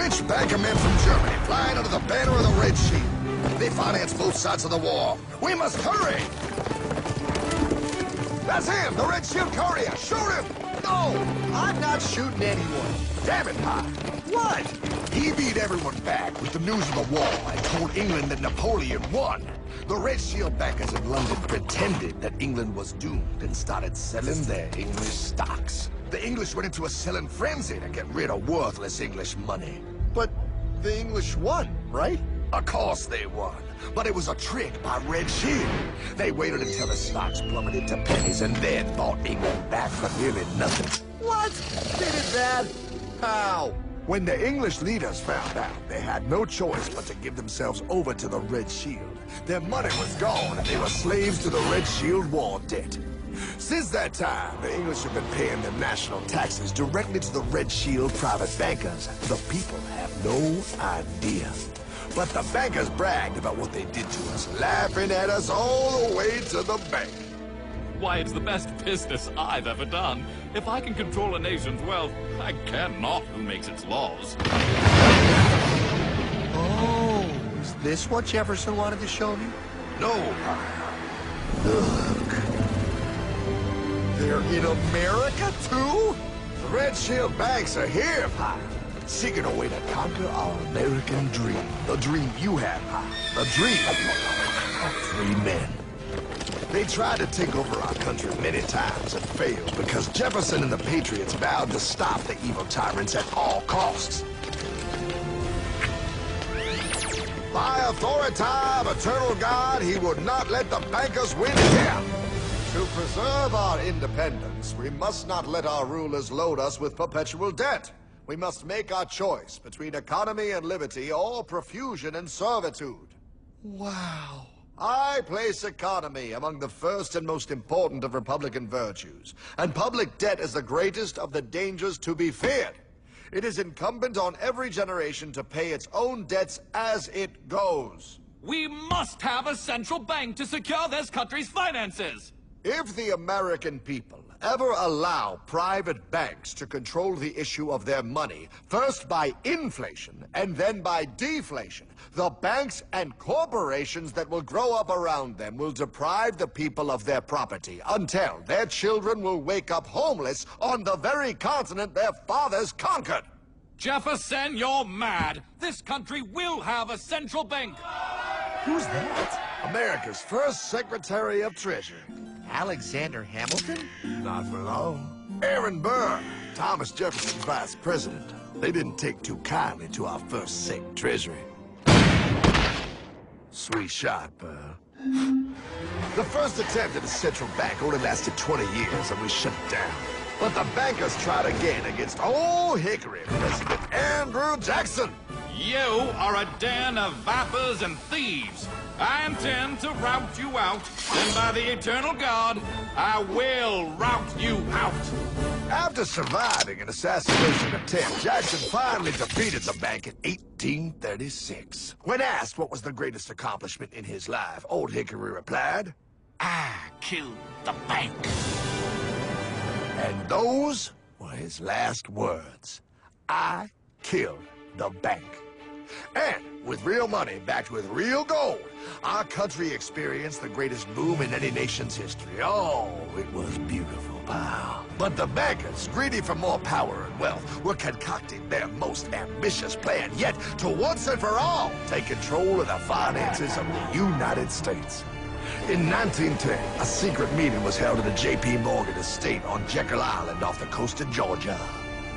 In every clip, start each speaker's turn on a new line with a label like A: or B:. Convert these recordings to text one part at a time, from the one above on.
A: French bankermen from Germany flying under the banner of the Red Shield. They finance both sides of the war. We must hurry! That's him, the Red Shield courier! Shoot him!
B: No! I'm not shooting anyone.
A: Damn it, Pop!
B: What?
A: He beat everyone back with the news of the war and told England that Napoleon won. The Red Shield bankers in London pretended that England was doomed and started selling their English stocks. The English went into a selling frenzy to get rid of worthless English money.
B: But the English won, right?
A: Of course they won, but it was a trick by Red Shield. They waited until the stocks plummeted to pennies and then bought England back for nearly nothing.
B: What? They did that? How?
A: When the English leaders found out, they had no choice but to give themselves over to the Red Shield. Their money was gone, and they were slaves to the Red Shield war debt. Since that time, the English have been paying their national taxes directly to the Red Shield private bankers. The people have no idea. But the bankers bragged about what they did to us, laughing at us all the way to the bank.
C: Why, it's the best business I've ever done. If I can control a nation's wealth, I care not who makes its laws.
B: Oh, is this what Jefferson wanted to show me?
A: No, look.
B: They're in America, too?
A: The Red Shield banks are here, Pop. Seeking a way to conquer our American dream. The dream you have, Pop. The dream of free men. They tried to take over our country many times and failed because Jefferson and the Patriots vowed to stop the evil tyrants at all costs. By authority of eternal God, he would not let the bankers win here.
B: To preserve our independence, we must not let our rulers load us with perpetual debt. We must make our choice between economy and liberty or profusion and servitude. Wow. I place economy among the first and most important of Republican virtues, and public debt is the greatest of the dangers to be feared. It is incumbent on every generation to pay its own debts as it goes.
C: We must have a central bank to secure this country's finances!
B: If the American people ever allow private banks to control the issue of their money, first by inflation and then by deflation, the banks and corporations that will grow up around them will deprive the people of their property until their children will wake up homeless on the very continent their fathers conquered.
C: Jefferson, you're mad! This country will have a central bank!
B: Who's that?
A: America's first Secretary of Treasury.
B: Alexander Hamilton?
A: Not for long. Aaron Burr, Thomas Jefferson's vice president. They didn't take too kindly to our first Sec Treasury. Sweet shot, Burr. The first attempt at a central bank only lasted 20 years and we shut it down. But the bankers tried again against Old Hickory President Andrew Jackson.
C: You are a den of vipers and thieves. I intend to rout you out, and by the eternal God, I will rout you out.
A: After surviving an assassination attempt, Jackson finally defeated the bank in 1836. When asked what was the greatest accomplishment in his life, Old Hickory replied,
C: I killed the bank.
A: And those were his last words. I killed the bank. And with real money backed with real gold, our country experienced the greatest boom in any nation's history. Oh, it was beautiful, pal. But the bankers, greedy for more power and wealth, were concocting their most ambitious plan yet to once and for all take control of the finances of the United States. In 1910, a secret meeting was held at the J.P. Morgan estate on Jekyll Island off the coast of Georgia.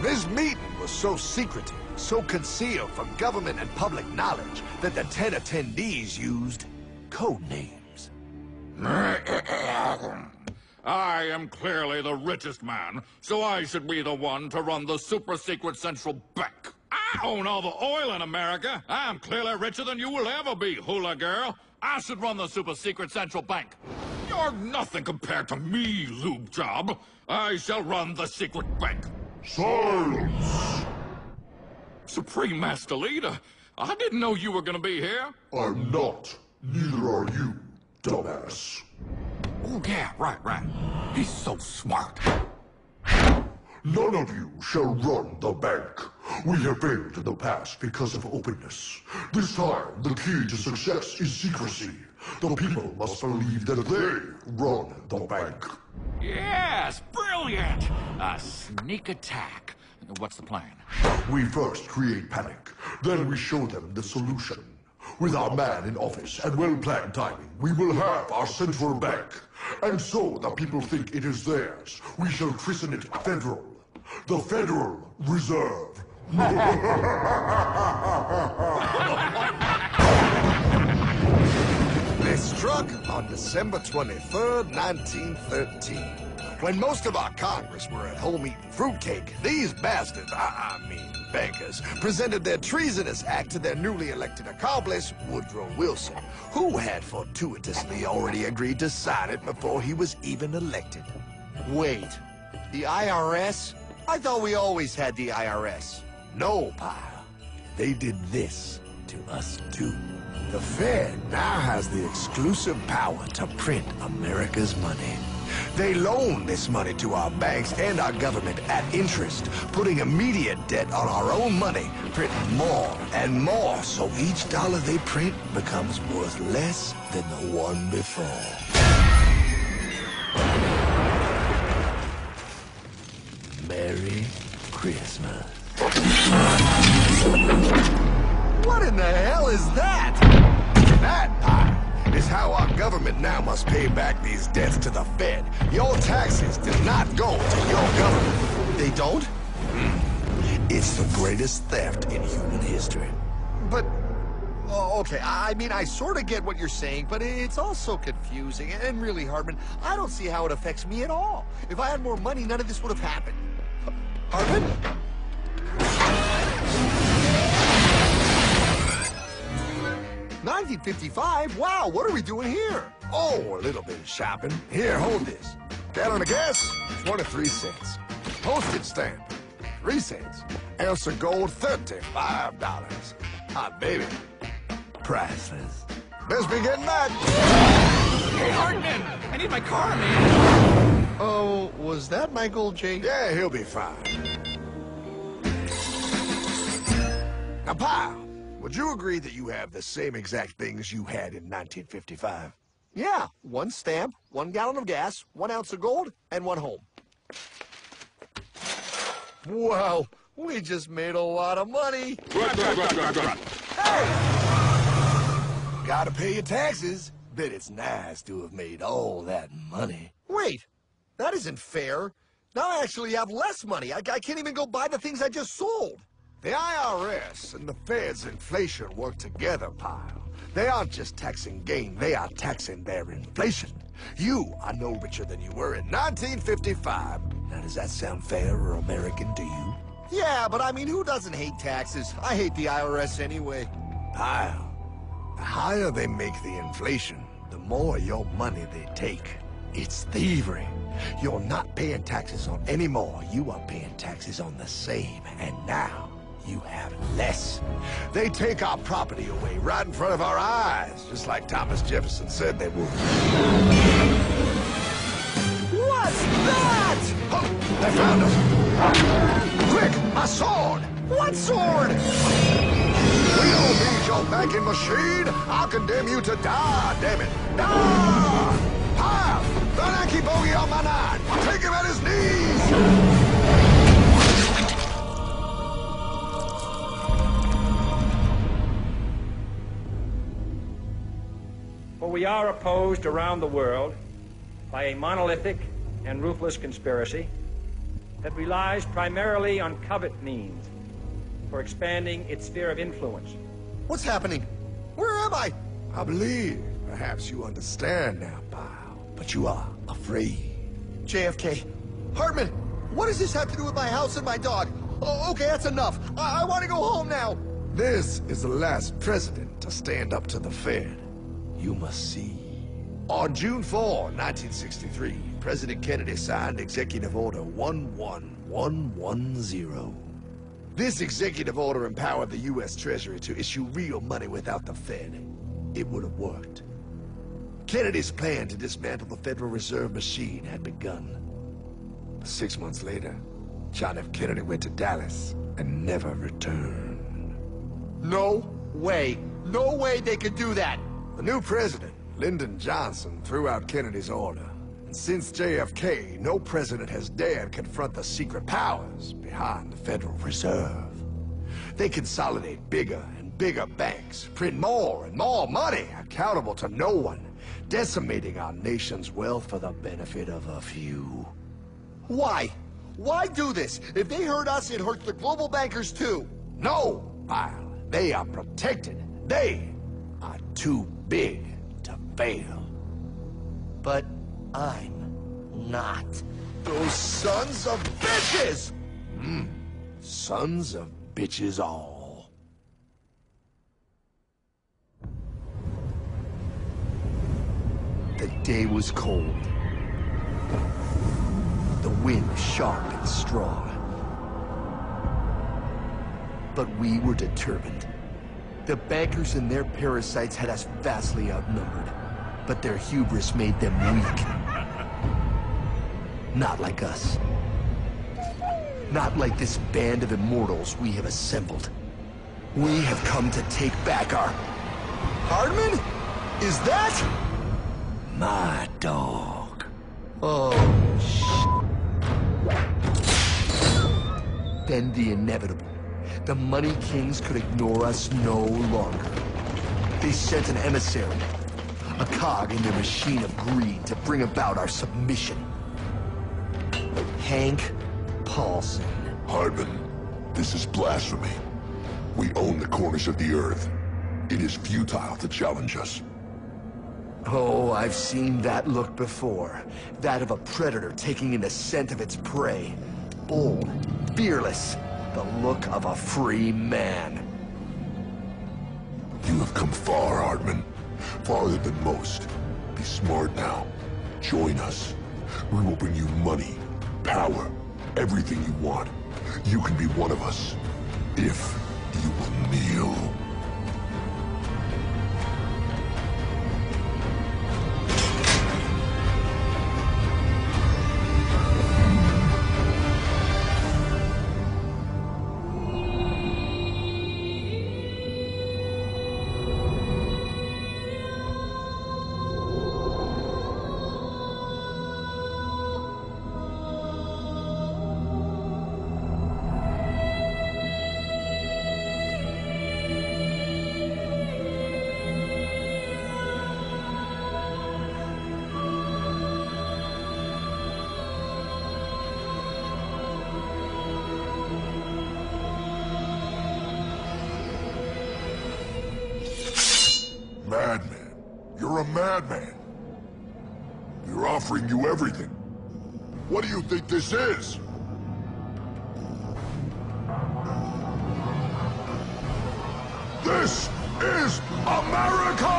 A: This meeting was so secretive, so concealed from government and public knowledge that the 10 attendees used code names.
C: I am clearly the richest man, so I should be the one to run the super-secret central bank. I own all the oil in America. I'm clearly richer than you will ever be, hula girl. I should run the super-secret central bank. You're nothing compared to me, lube job. I shall run the secret bank.
D: Silence!
C: Supreme Master Leader, I didn't know you were gonna be here.
D: I'm not. Neither are you, dumbass.
C: Oh, yeah, right. He's so smart.
D: None of you shall run the bank. We have failed in the past because of openness. This time, the key to success is secrecy. The people must believe that they run the bank.
C: Yes, brilliant! A sneak attack. What's the plan?
D: We first create panic, then we show them the solution. With our man in office and well-planned timing, we will have our central bank. And so the people think it is theirs. We shall christen it Federal. The Federal Reserve.
A: They struck on December 23rd, 1913. When most of our Congress were at home eating fruitcake, these bastards, I mean bankers, presented their treasonous act to their newly elected accomplice, Woodrow Wilson, who had fortuitously already agreed to sign it before he was even elected.
B: Wait, the IRS? I thought we always had the IRS.
A: No, pal. They did this to us too. The Fed now has the exclusive power to print America's money. They loan this money to our banks and our government at interest, putting immediate debt on our own money, printing more and more, so each dollar they print becomes worth less than the one before. Merry Christmas.
B: What in the hell is that?
A: That, pie, is how our government now must pay back these debts to the Fed. Your taxes do not go to your government.
B: They don't?
A: It's the greatest theft in human history.
B: But, oh, okay, I mean, I sort of get what you're saying, but it's also confusing. And really, Hartman, I don't see how it affects me at all. If I had more money, none of this would have happened. Hartman? 1955? Wow, what are we doing here?
A: Oh, a little bit of shopping. Here, hold this. Gallon of gas, 23 cents. Postage stamp, 3 cents. Ounce of gold, $35. Hot baby, priceless. Best be getting that.
C: Hey, Hartman! I need my car, man!
B: Oh, was that Michael J?
A: Yeah, he'll be fine. Now, pal, would you agree that you have the same exact things you had in 1955?
B: Yeah, 1 stamp, 1 gallon of gas, 1 ounce of gold, and 1 home. Wow, we just made a lot of money. Hey!
A: Gotta pay your taxes. Bet it's nice to have made all that money.
B: Wait, that isn't fair. Now I actually have less money. I can't even go buy the things I just sold.
A: The IRS and the Fed's inflation work together, pal. They aren't just taxing gain, they are taxing their inflation. You are no richer than you were in 1955. Now, does that sound fair or American to you?
B: Yeah, but I mean, who doesn't hate taxes? I hate the IRS anyway.
A: Pal, the higher they make the inflation, the more your money they take. It's thievery. You're not paying taxes on any more. You are paying taxes on the same. And now, you have less. They take our property away right in front of our eyes, just like Thomas Jefferson said they would.
B: What's that?
A: Oh, they found us! Quick, my sword!
B: What sword?
A: We don't need your banking machine! I'll condemn you to die, damn it! Die! Pile! The Yankee bogey on my 9! Take him at his knees!
E: For we are opposed around the world by a monolithic and ruthless conspiracy that relies primarily on covert means for expanding its sphere of influence.
B: What's happening? Where am I?
A: I believe perhaps you understand now, pal, but you are afraid.
B: JFK. Hartman, what does this have to do with my house and my dog? Oh, okay, that's enough. I want to go home now.
A: This is the last president to stand up to the Fed. You must see. On June 4, 1963, President Kennedy signed Executive Order 11110. This executive order empowered the U.S. Treasury to issue real money without the Fed. It would have worked. Kennedy's plan to dismantle the Federal Reserve machine had begun. 6 months later, John F. Kennedy went to Dallas and never return. No way. No way they could do that! The new president, Lyndon Johnson, threw out Kennedy's order. And since JFK, no president has dared confront the secret powers behind the Federal Reserve. They consolidate bigger and bigger banks, print more and more money, accountable to no one, decimating our nation's wealth for the benefit of a few. Why? Why do this? If they hurt us, it hurts the global bankers too. No, Pyle. They are protected. They are too big to fail. But I'm not. Those sons of bitches! Sons of bitches all. The day was cold. The wind sharp and strong. But we were determined. The bankers and their parasites had us vastly outnumbered, but their hubris made them weak. Not like us. Not like this band of immortals we have assembled. We have come to take back our... Hardman? Is that... my dog? Oh, Then the inevitable. The Money Kings could ignore us no longer. They sent an emissary, a cog in their machine of greed to bring about our submission. Hank Paulson.
D: Hardman, this is blasphemy. We own the corners of the earth. It is futile to challenge us.
A: Oh, I've seen that look before. That of a predator taking in the scent of its prey. Bold, fearless. The look of a free man.
D: You have come far, Hardman. Farther than most. Be smart now. Join us. We will bring you money, power, everything you want. You can be one of us, if you will kneel. Madman. You're a madman. We're offering you everything. What do you think this is? This is America!